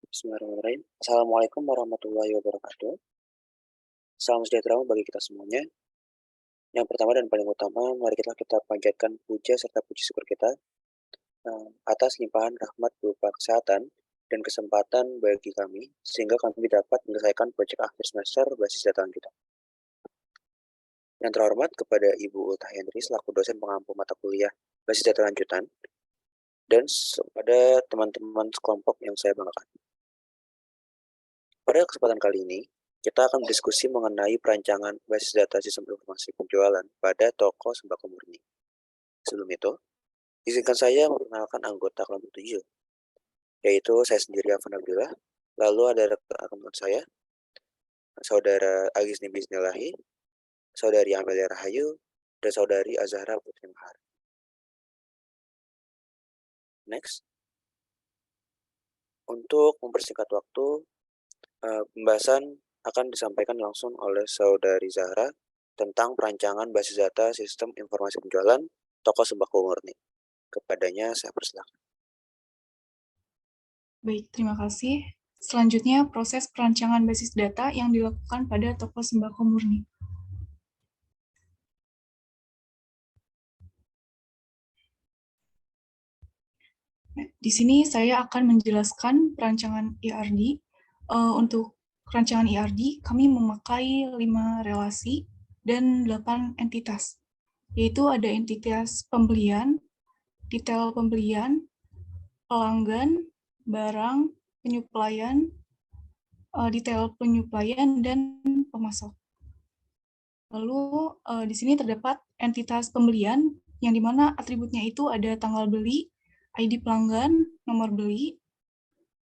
Bismillahirrahmanirrahim. Assalamualaikum warahmatullahi wabarakatuh. Salam sejahtera bagi kita semuanya. Yang pertama dan paling utama, mari kita panjatkan puja serta puji syukur kita atas limpahan rahmat berupa kesehatan dan kesempatan bagi kami, sehingga kami dapat menyelesaikan proyek akhir semester basis data kita. Yang terhormat kepada Ibu Ulta Henry selaku dosen pengampu mata kuliah basis data lanjutan, dan kepada teman-teman sekelompok yang saya banggakan. Pada kesempatan kali ini, kita akan berdiskusi mengenai perancangan basis data sistem informasi penjualan pada toko sembako murni. Sebelum itu, izinkan saya memperkenalkan anggota kelompok 7, yaitu saya sendiri Afan Abdullah, lalu ada rekan saya, Saudara Agisni Bisnillahi, Saudari Amelia Rahayu, dan Saudari Azhara Putri Mahar. Next. Untuk mempersingkat waktu, pembahasan akan disampaikan langsung oleh Saudari Zahra tentang perancangan basis data sistem informasi penjualan toko sembako murni. Kepadanya saya persilakan. Baik, terima kasih. Selanjutnya, proses perancangan basis data yang dilakukan pada toko sembako murni. Di sini saya akan menjelaskan perancangan IRD. Untuk perancangan IRD, kami memakai 5 relasi dan 8 entitas, yaitu ada entitas pembelian, detail pembelian, pelanggan, barang, penyuplaian, detail penyuplaian, dan pemasok. Lalu di sini terdapat entitas pembelian, yang dimana atributnya itu ada tanggal beli, ID pelanggan, nomor beli.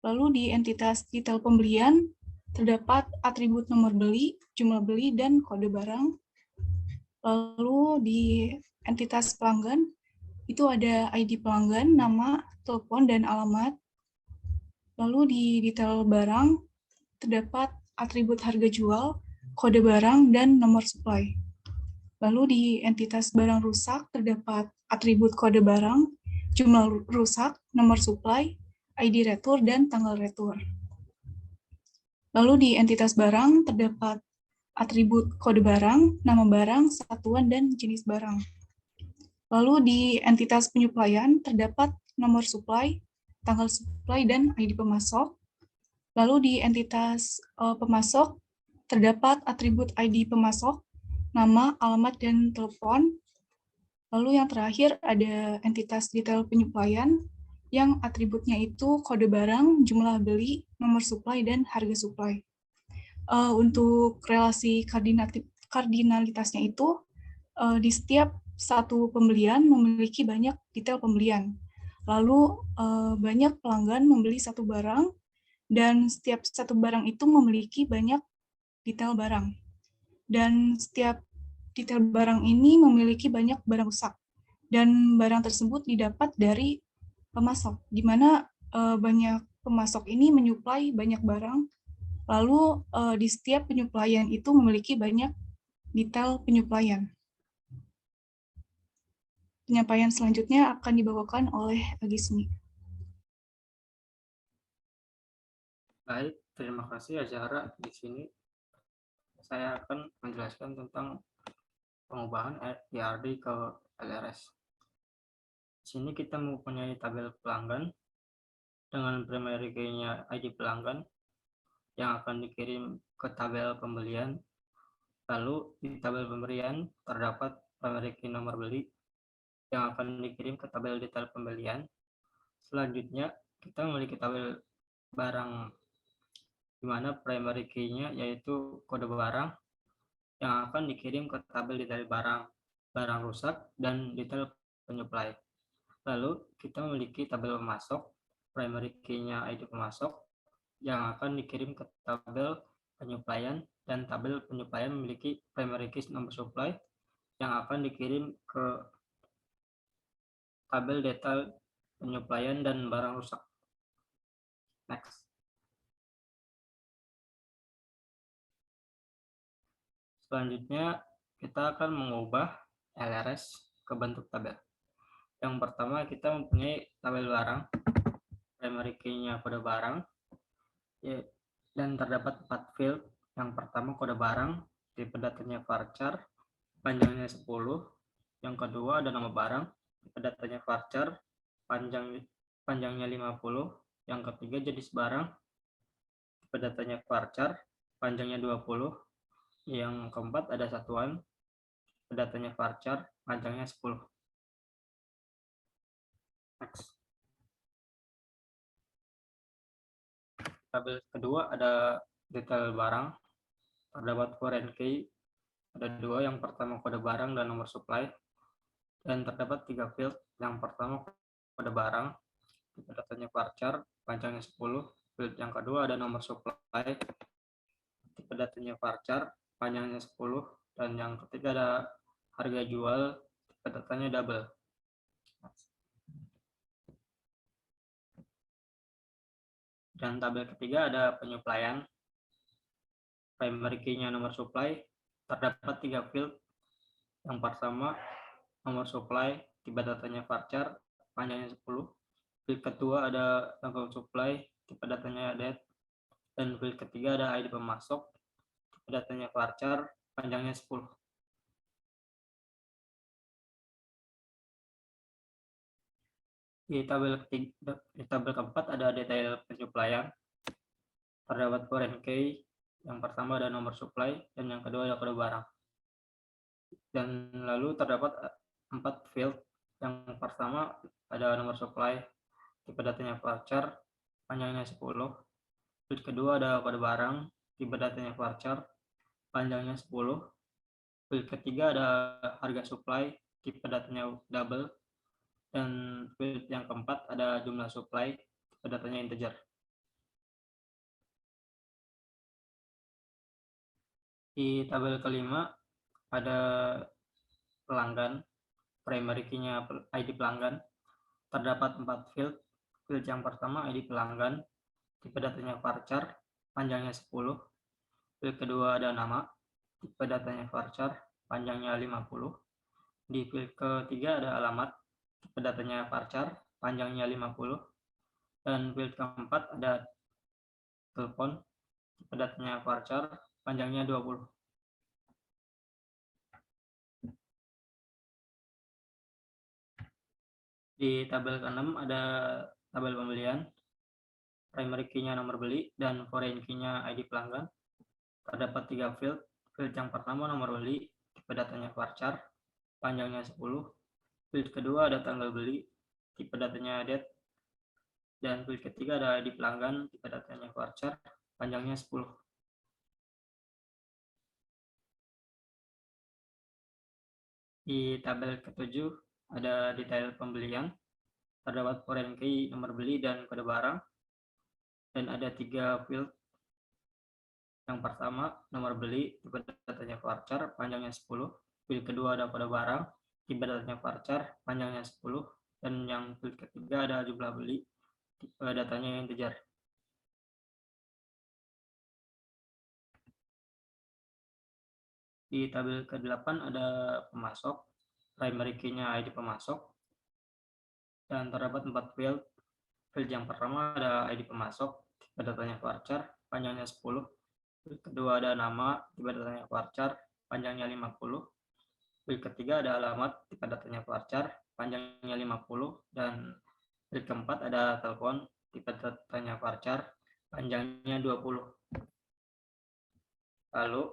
Lalu di entitas detail pembelian, terdapat atribut nomor beli, jumlah beli, dan kode barang. Lalu di entitas pelanggan, itu ada ID pelanggan, nama, telepon, dan alamat. Lalu di detail barang, terdapat atribut harga jual, kode barang, dan nomor supply. Lalu di entitas barang rusak terdapat atribut kode barang, jumlah rusak, nomor supply, ID retur, dan tanggal retur. Lalu di entitas barang terdapat atribut kode barang, nama barang, satuan, dan jenis barang. Lalu di entitas penyuplaian terdapat nomor supply, tanggal supply, dan ID pemasok. Lalu di entitas pemasok terdapat atribut ID pemasok, nama, alamat, dan telepon. Lalu yang terakhir ada entitas detail penyuplaian yang atributnya itu kode barang, jumlah beli, nomor supply, dan harga supply. Untuk relasi kardinalitasnya itu di setiap satu pembelian memiliki banyak detail pembelian. Lalu banyak pelanggan membeli satu barang dan setiap satu barang itu memiliki banyak detail barang. Dan setiap detail barang ini memiliki banyak barang rusak. Dan barang tersebut didapat dari pemasok, di mana banyak pemasok ini menyuplai banyak barang. Lalu di setiap penyuplaian itu memiliki banyak detail penyuplaian. Penyampaian selanjutnya akan dibawakan oleh Agisni. Baik, terima kasih Azhara. Di sini saya akan menjelaskan tentang pengubahan IRD ke LRS. Di sini kita mempunyai tabel pelanggan dengan primary key-nya ID pelanggan yang akan dikirim ke tabel pembelian. Lalu di tabel pembelian terdapat primary key nomor beli yang akan dikirim ke tabel detail pembelian. Selanjutnya kita memiliki tabel barang di mana primary key-nya yaitu kode barang yang akan dikirim ke tabel detail barang, barang rusak, dan detail penyuplai. Lalu kita memiliki tabel pemasok, primary key-nya ID pemasok yang akan dikirim ke tabel penyuplaian, dan tabel penyuplaian memiliki primary key nomor supply yang akan dikirim ke tabel detail penyuplaian dan barang rusak. Next. Selanjutnya kita akan mengubah LRS ke bentuk tabel. Yang pertama kita mempunyai tabel barang, primary key-nya kode barang, dan terdapat 4 field. Yang pertama kode barang, tipe datanya varchar, panjangnya 10. Yang kedua ada nama barang, tipe datanya varchar, panjangnya 50. Yang ketiga jenis barang, tipe datanya varchar, panjangnya 20. Yang keempat ada satuan, tipe datanya varchar, panjangnya 10. Next. Tabel kedua ada detail barang, terdapat foreign key, ada 2, yang pertama kode barang dan nomor supply, dan terdapat 3 field. Yang pertama kode barang, tipe datanya varchar, panjangnya 10. Field yang kedua ada nomor supply, tipe datanya varchar, panjangnya 10. Dan yang ketiga ada harga jual, tipe datanya double. Dan tabel ketiga ada penyesuaian, primary key-nya nomor supply, terdapat 3 field. Yang pertama nomor supply, tipe datanya varchar, panjangnya 10. Field kedua ada tanggal supply, tipe datanya date. Dan field ketiga ada ID pemasok, tipe datanya varchar, panjangnya 10. Di tabel keempat ada detail pensuplaian, terdapat foreign key. Yang pertama ada nomor supply, dan yang kedua ada kode barang. Dan lalu terdapat 4 field. Yang pertama ada nomor supply, tipe datanya varchar, panjangnya 10. Field kedua ada kode barang, tipe datanya varchar, panjangnya 10. Field ketiga ada harga supply, tipe datanya double. Dan field yang keempat ada jumlah supply, tipe datanya integer. Di tabel kelima ada pelanggan, primary key-nya ID pelanggan, terdapat 4 field. Field yang pertama ID pelanggan, tipe datanya varchar, panjangnya 10. Field kedua ada nama, tipe datanya varchar, panjangnya 50. Di field ketiga ada alamat, tipe datanya varchar, panjangnya 50. Dan field keempat ada telepon, tipe datanya varchar, panjangnya 20. Di tabel ke-6 ada tabel pembelian, primary key-nya nomor beli, dan foreign key-nya ID pelanggan. Terdapat 3 field. Field yang pertama nomor beli, tipe datanya varchar, panjangnya 10. Field kedua ada tanggal beli, tipe datanya date. Dan field ketiga ada ID pelanggan, tipe datanya varchar, panjangnya 10. Di tabel ke-7 ada detail pembelian, terdapat foreign key, nomor beli, dan kode barang. Dan ada 3 field. Yang pertama nomor beli, tipe datanya varchar, panjangnya 10. Field kedua ada kode barang, tipe datanya varchar, panjangnya 10. Dan yang field ketiga ada jumlah beli, tipe datanya integer. Di tabel ke-8 ada pemasok, primary key-nya ID pemasok, dan terdapat 4 field. Field yang pertama ada ID pemasok, tipe datanya varchar, panjangnya 10. Field kedua ada nama, tipe datanya varchar, panjangnya 50. Field ketiga ada alamat, tipe datanya varchar, panjangnya 50. Dan field keempat ada telepon, tipe datanya varchar, panjangnya 20. Lalu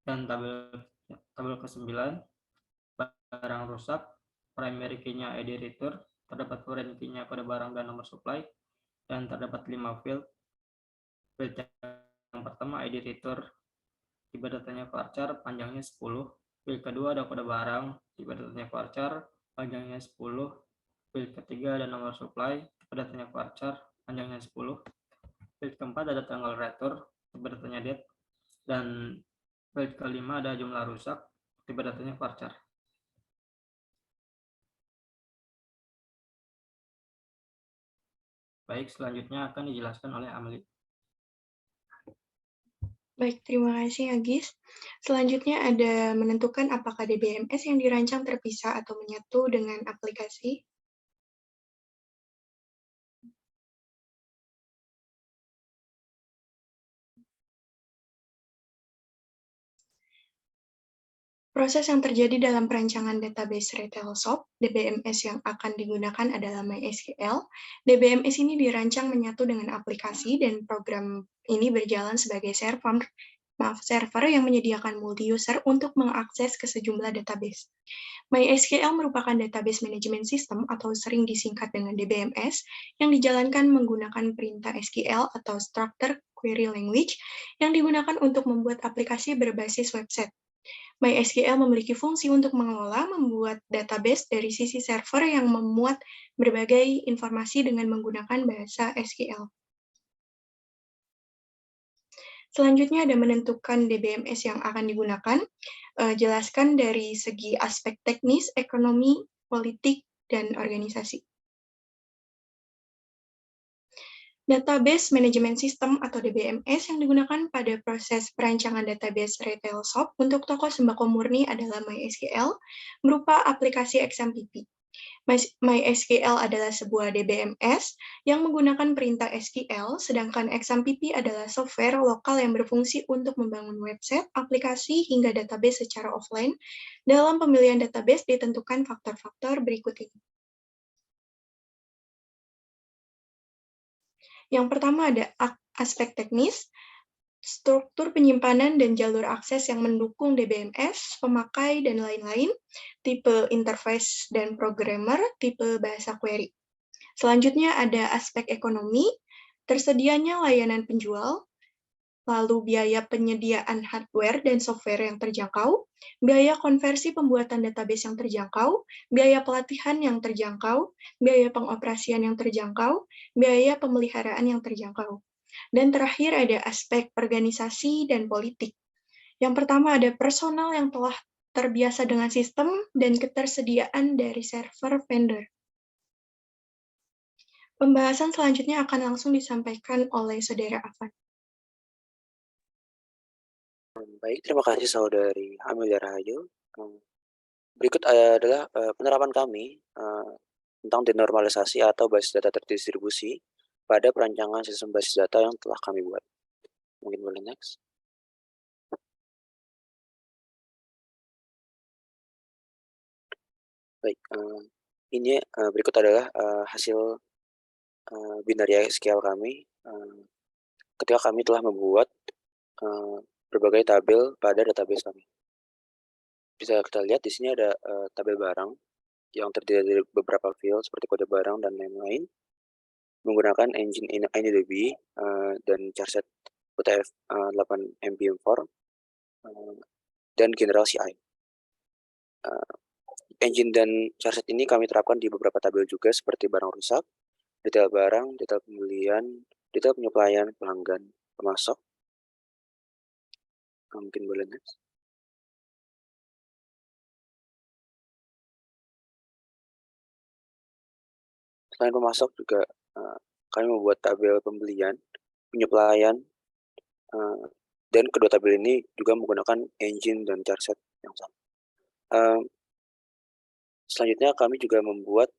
dan tabel ke-9, barang rusak, primary key-nya ID return, terdapat foreign key-nya kode barang dan nomor supply, dan terdapat 5 field. Field yang pertama ID return, tipe datanya varchar, panjangnya 10. Field kedua ada kode barang, tipe datanya varchar, panjangnya 10. Field ketiga ada nomor supply, tipe datanya varchar, panjangnya 10. Field keempat ada tanggal return, tipe datanya date. Dan field kelima ada jumlah rusak, tipe datanya varchar. Baik, selanjutnya akan dijelaskan oleh Amelie. Baik, terima kasih Agis. Selanjutnya ada menentukan apakah DBMS yang dirancang terpisah atau menyatu dengan aplikasi. Proses yang terjadi dalam perancangan database retail shop, DBMS yang akan digunakan adalah MySQL. DBMS ini dirancang menyatu dengan aplikasi dan program ini berjalan sebagai server yang menyediakan multi-user untuk mengakses ke sejumlah database. MySQL merupakan database management system atau sering disingkat dengan DBMS yang dijalankan menggunakan perintah SQL atau Structured Query Language yang digunakan untuk membuat aplikasi berbasis website. MySQL memiliki fungsi untuk mengelola, membuat database dari sisi server yang memuat berbagai informasi dengan menggunakan bahasa SQL. Selanjutnya ada menentukan DBMS yang akan digunakan, jelaskan dari segi aspek teknis, ekonomi, politik, dan organisasi. Database Management System atau DBMS yang digunakan pada proses perancangan database retail shop untuk toko sembako murni adalah MySQL, berupa aplikasi XMPP. MySQL adalah sebuah DBMS yang menggunakan perintah SQL, sedangkan XMPP adalah software lokal yang berfungsi untuk membangun website, aplikasi, hingga database secara offline. Dalam pemilihan database ditentukan faktor-faktor berikut ini. Yang pertama ada aspek teknis, struktur penyimpanan dan jalur akses yang mendukung DBMS, pemakai, dan lain-lain, tipe interface dan programmer, tipe bahasa query. Selanjutnya ada aspek ekonomi, tersedianya layanan penjual, lalu biaya penyediaan hardware dan software yang terjangkau, biaya konversi pembuatan database yang terjangkau, biaya pelatihan yang terjangkau, biaya pengoperasian yang terjangkau, biaya pemeliharaan yang terjangkau. Dan terakhir ada aspek organisasi dan politik. Yang pertama ada personal yang telah terbiasa dengan sistem dan ketersediaan dari server vendor. Pembahasan selanjutnya akan langsung disampaikan oleh Saudara Afan. Baik, terima kasih Saudari Amelia Rahayu. Berikut adalah penerapan kami tentang denormalisasi atau basis data terdistribusi pada perancangan sistem basis data yang telah kami buat. Mungkin boleh next. Baik, ini berikut adalah hasil binaria SQL kami ketika kami telah membuat berbagai tabel pada database kami. Bisa kita lihat di sini ada tabel barang yang terdiri dari beberapa field seperti kode barang dan lain-lain menggunakan engine InnoDB dan charset UTF-8 MPM4 dan general CI. Engine dan charset ini kami terapkan di beberapa tabel juga seperti barang rusak, detail barang, detail pembelian, detail penyeplaian, pelanggan, pemasok. Mungkin boleh next. Selain pemasok juga kami membuat tabel pembelian, penyeplaian, dan kedua tabel ini juga menggunakan engine dan charset yang sama. Selanjutnya kami juga membuat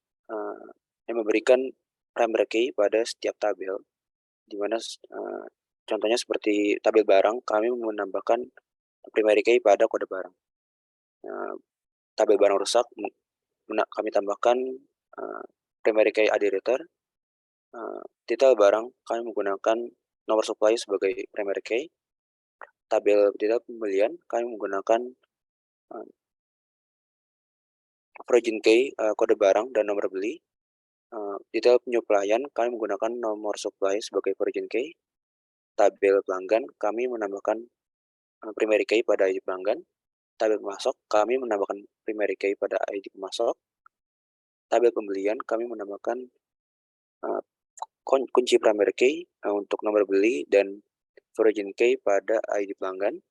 yang memberikan primary key pada setiap tabel, di mana contohnya seperti tabel barang, kami menambahkan primary key pada kode barang. Tabel barang rusak, kami tambahkan primary key adirator. Detail barang, kami menggunakan nomor supply sebagai primary key. Tabel detail pembelian, kami menggunakan origin key, kode barang dan nomor beli. Detail penyeplaian, kami menggunakan nomor supply sebagai origin key. Tabel pelanggan, kami menambahkan primary key pada ID pelanggan. Tabel pemasok, kami menambahkan primary key pada ID pemasok. Tabel pembelian, kami menambahkan kunci primary key untuk nomor beli dan origin key pada ID pelanggan.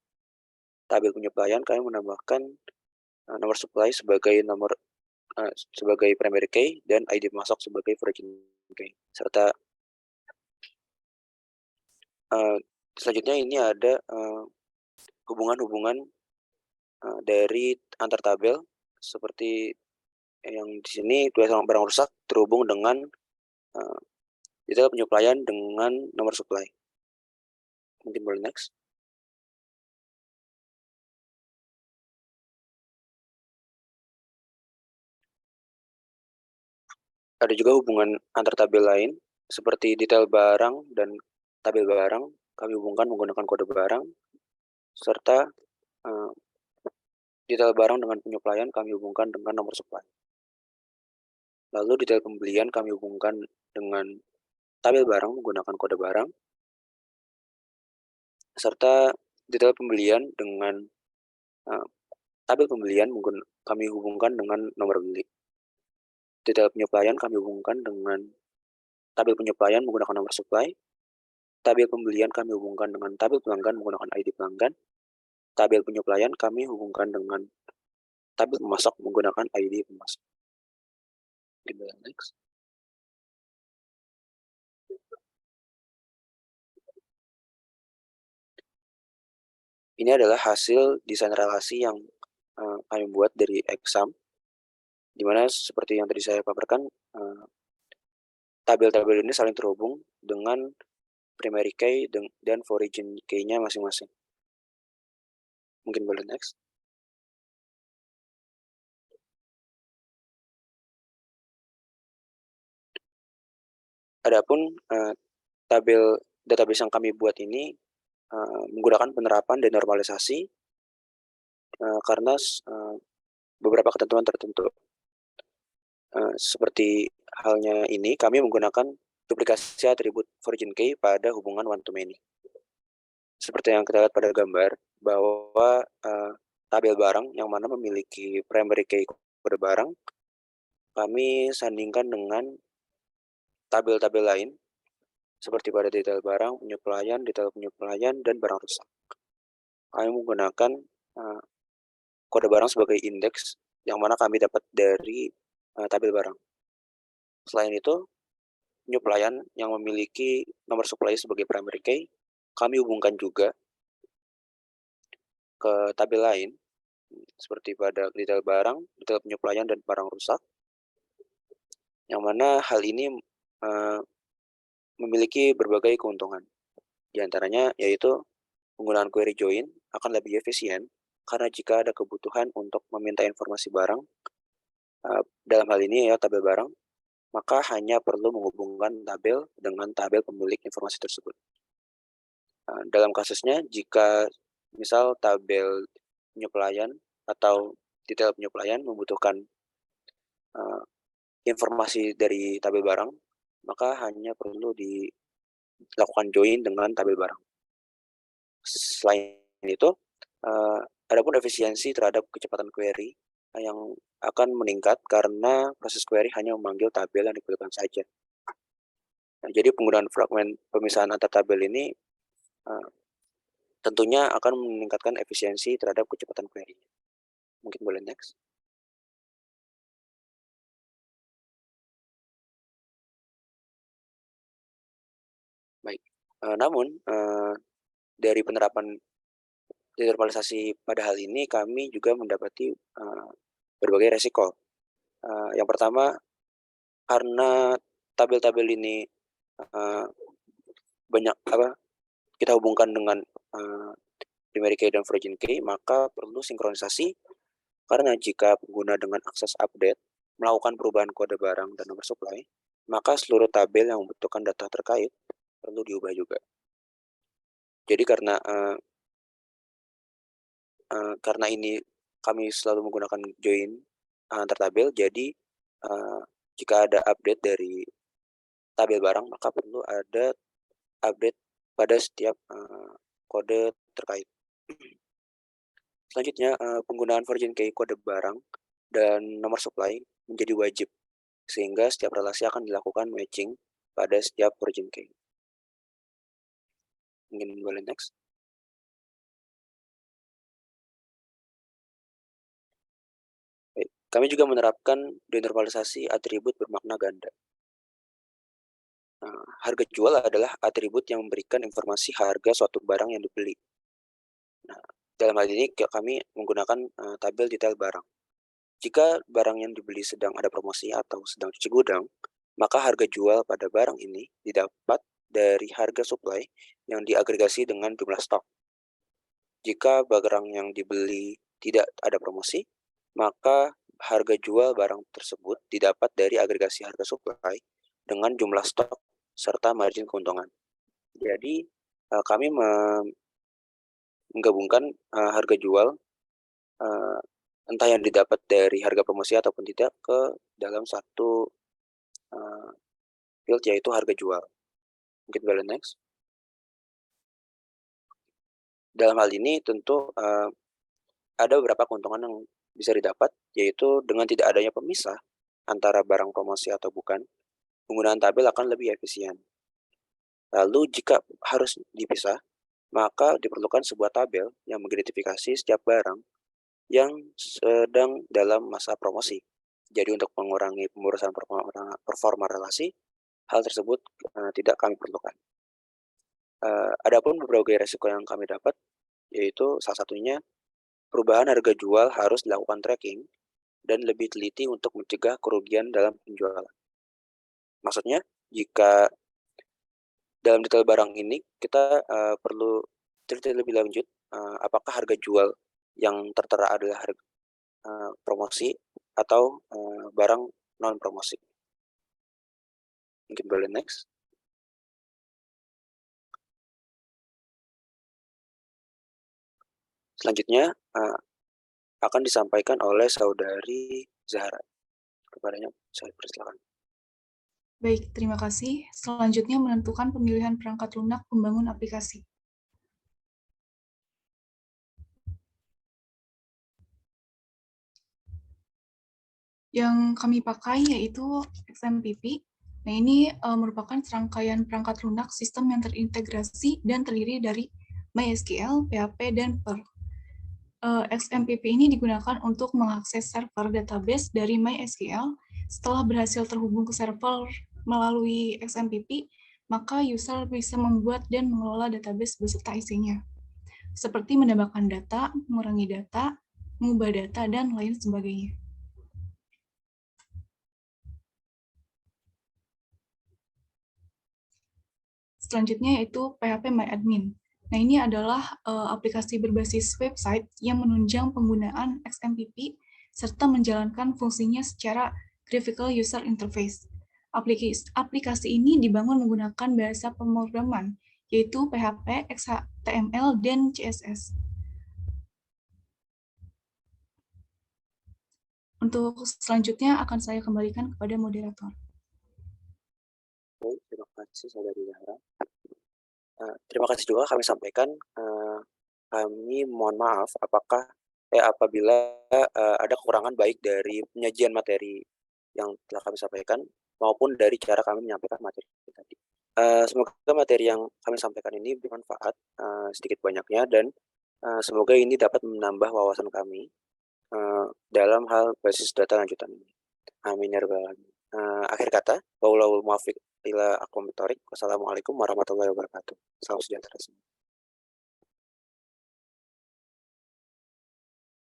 Tabel penyeplaian, kami menambahkan nomor supply sebagai sebagai primary key dan ID pemasok sebagai origin key. Serta selanjutnya ini ada hubungan-hubungan dari antar tabel seperti yang di sini tulisan barang rusak terhubung dengan detail penyeplaian dengan nomor supply. Mungkin boleh next. Ada juga hubungan antar tabel lain, seperti detail barang dan tabel barang, kami hubungkan menggunakan kode barang, serta detail barang dengan penyeplaian kami hubungkan dengan nomor supply. Lalu detail pembelian kami hubungkan dengan tabel barang menggunakan kode barang, serta detail pembelian dengan tabel pembelian kami hubungkan dengan nomor beli. Detail penyeplaian kami hubungkan dengan tabel penyeplaian menggunakan nomor supply. Tabel pembelian kami hubungkan dengan tabel pelanggan menggunakan ID pelanggan. Tabel penyeplaian kami hubungkan dengan tabel pemasok menggunakan ID pemasok. Next. Ini adalah hasil desain relasi yang kami buat dari exam, di mana seperti yang tadi saya paparkan, tabel-tabel ini saling terhubung dengan primary key dan origin key-nya masing-masing. Mungkin boleh next. Adapun tabel database yang kami buat ini menggunakan penerapan dan normalisasi karena beberapa ketentuan tertentu. Seperti halnya ini, kami menggunakan duplikasi atribut origin key pada hubungan one to many. Seperti yang kita lihat pada gambar, bahwa tabel barang yang mana memiliki primary key kode barang, kami sandingkan dengan tabel-tabel lain, seperti pada detail barang, detail penyeplaian, dan barang rusak. Kami menggunakan kode barang sebagai indeks, yang mana kami dapat dari tabel barang. Selain itu, penyeplaian yang memiliki nomor supply sebagai primary key, kami hubungkan juga ke tabel lain, seperti pada detail barang, detail penyeplaian, dan barang rusak, yang mana hal ini memiliki berbagai keuntungan. Di antaranya yaitu penggunaan query join akan lebih efisien karena jika ada kebutuhan untuk meminta informasi barang, dalam hal ini ya tabel barang, maka hanya perlu menghubungkan tabel dengan tabel pemilik informasi tersebut. Dalam kasusnya, jika misal tabel penyeplaian atau detail penyeplaian membutuhkan informasi dari tabel barang, maka hanya perlu dilakukan join dengan tabel barang. Selain itu, adapun efisiensi terhadap kecepatan query yang akan meningkat karena proses query hanya memanggil tabel yang dibutuhkan saja. Nah, jadi penggunaan fragmen pemisahan antar tabel ini tentunya akan meningkatkan efisiensi terhadap kecepatan query. Mungkin boleh next. Baik, namun dari penerapan denormalisasi pada hal ini kami juga mendapati berbagai resiko. Yang pertama, karena tabel-tabel ini banyak kita hubungkan dengan primary key dan origin key, maka perlu sinkronisasi karena jika pengguna dengan akses update melakukan perubahan kode barang dan nomor supply, maka seluruh tabel yang membutuhkan data terkait perlu diubah juga. Jadi karena ini kami selalu menggunakan join antar tabel, jadi jika ada update dari tabel barang, maka perlu ada update pada setiap kode terkait. Selanjutnya, penggunaan origin key kode barang dan nomor supply menjadi wajib, sehingga setiap relasi akan dilakukan matching pada setiap origin key. Mungkin boleh next. Baik, kami juga menerapkan denormalisasi atribut bermakna ganda. Harga jual adalah atribut yang memberikan informasi harga suatu barang yang dibeli. Nah, dalam hal ini kami menggunakan tabel detail barang. Jika barang yang dibeli sedang ada promosi atau sedang cuci gudang, maka harga jual pada barang ini didapat dari harga supply yang diagregasi dengan jumlah stok. Jika barang yang dibeli tidak ada promosi, maka harga jual barang tersebut didapat dari agregasi harga supply dengan jumlah stok serta margin keuntungan. Jadi, kami menggabungkan harga jual entah yang didapat dari harga promosi ataupun tidak ke dalam satu field, yaitu harga jual. Mungkin boleh next. Dalam hal ini tentu ada beberapa keuntungan yang bisa didapat, yaitu dengan tidak adanya pemisah antara barang promosi atau bukan, penggunaan tabel akan lebih efisien. Lalu jika harus dipisah, maka diperlukan sebuah tabel yang mengidentifikasi setiap barang yang sedang dalam masa promosi. Jadi untuk mengurangi pemborosan performa relasi, hal tersebut tidak kami perlukan. Adapun berbagai resiko yang kami dapat, yaitu salah satunya perubahan harga jual harus dilakukan tracking dan lebih teliti untuk mencegah kerugian dalam penjualan. Maksudnya, jika dalam detail barang ini kita perlu teliti lebih lanjut apakah harga jual yang tertera adalah harga promosi atau barang non promosi. Mungkin boleh next. Selanjutnya akan disampaikan oleh saudari Zahra. Kepadanya saya persilakan. Baik, terima kasih. Selanjutnya menentukan pemilihan perangkat lunak pembangun aplikasi. Yang kami pakai yaitu XMPP. Nah, ini merupakan serangkaian perangkat lunak sistem yang terintegrasi dan terdiri dari MySQL, PHP, dan Perl. XMPP ini digunakan untuk mengakses server database dari MySQL. Setelah berhasil terhubung ke server melalui XMPP, maka user bisa membuat dan mengelola database beserta isinya, seperti menambahkan data, mengurangi data, mengubah data, dan lain sebagainya. Selanjutnya yaitu PHP-MyAdmin. Nah, ini adalah aplikasi berbasis website yang menunjang penggunaan XMPP serta menjalankan fungsinya secara graphical user interface. Aplikasi ini dibangun menggunakan bahasa pemrograman, yaitu PHP, HTML, dan CSS. Untuk selanjutnya akan saya kembalikan kepada moderator. Oke, terima kasih saudari Zahra. Terima kasih juga kami sampaikan. Kami mohon maaf apabila ada kekurangan baik dari penyajian materi yang telah kami sampaikan maupun dari cara kami menyampaikan materi tadi. Semoga materi yang kami sampaikan ini bermanfaat sedikit banyaknya dan semoga ini dapat menambah wawasan kami dalam hal basis data lanjutan ini. Amin ya rabbal alamin. Akhir kata, wallahul muwaffiq ila aqwamit thoriq. Wassalamualaikum warahmatullahi wabarakatuh. Salam sejahtera semua.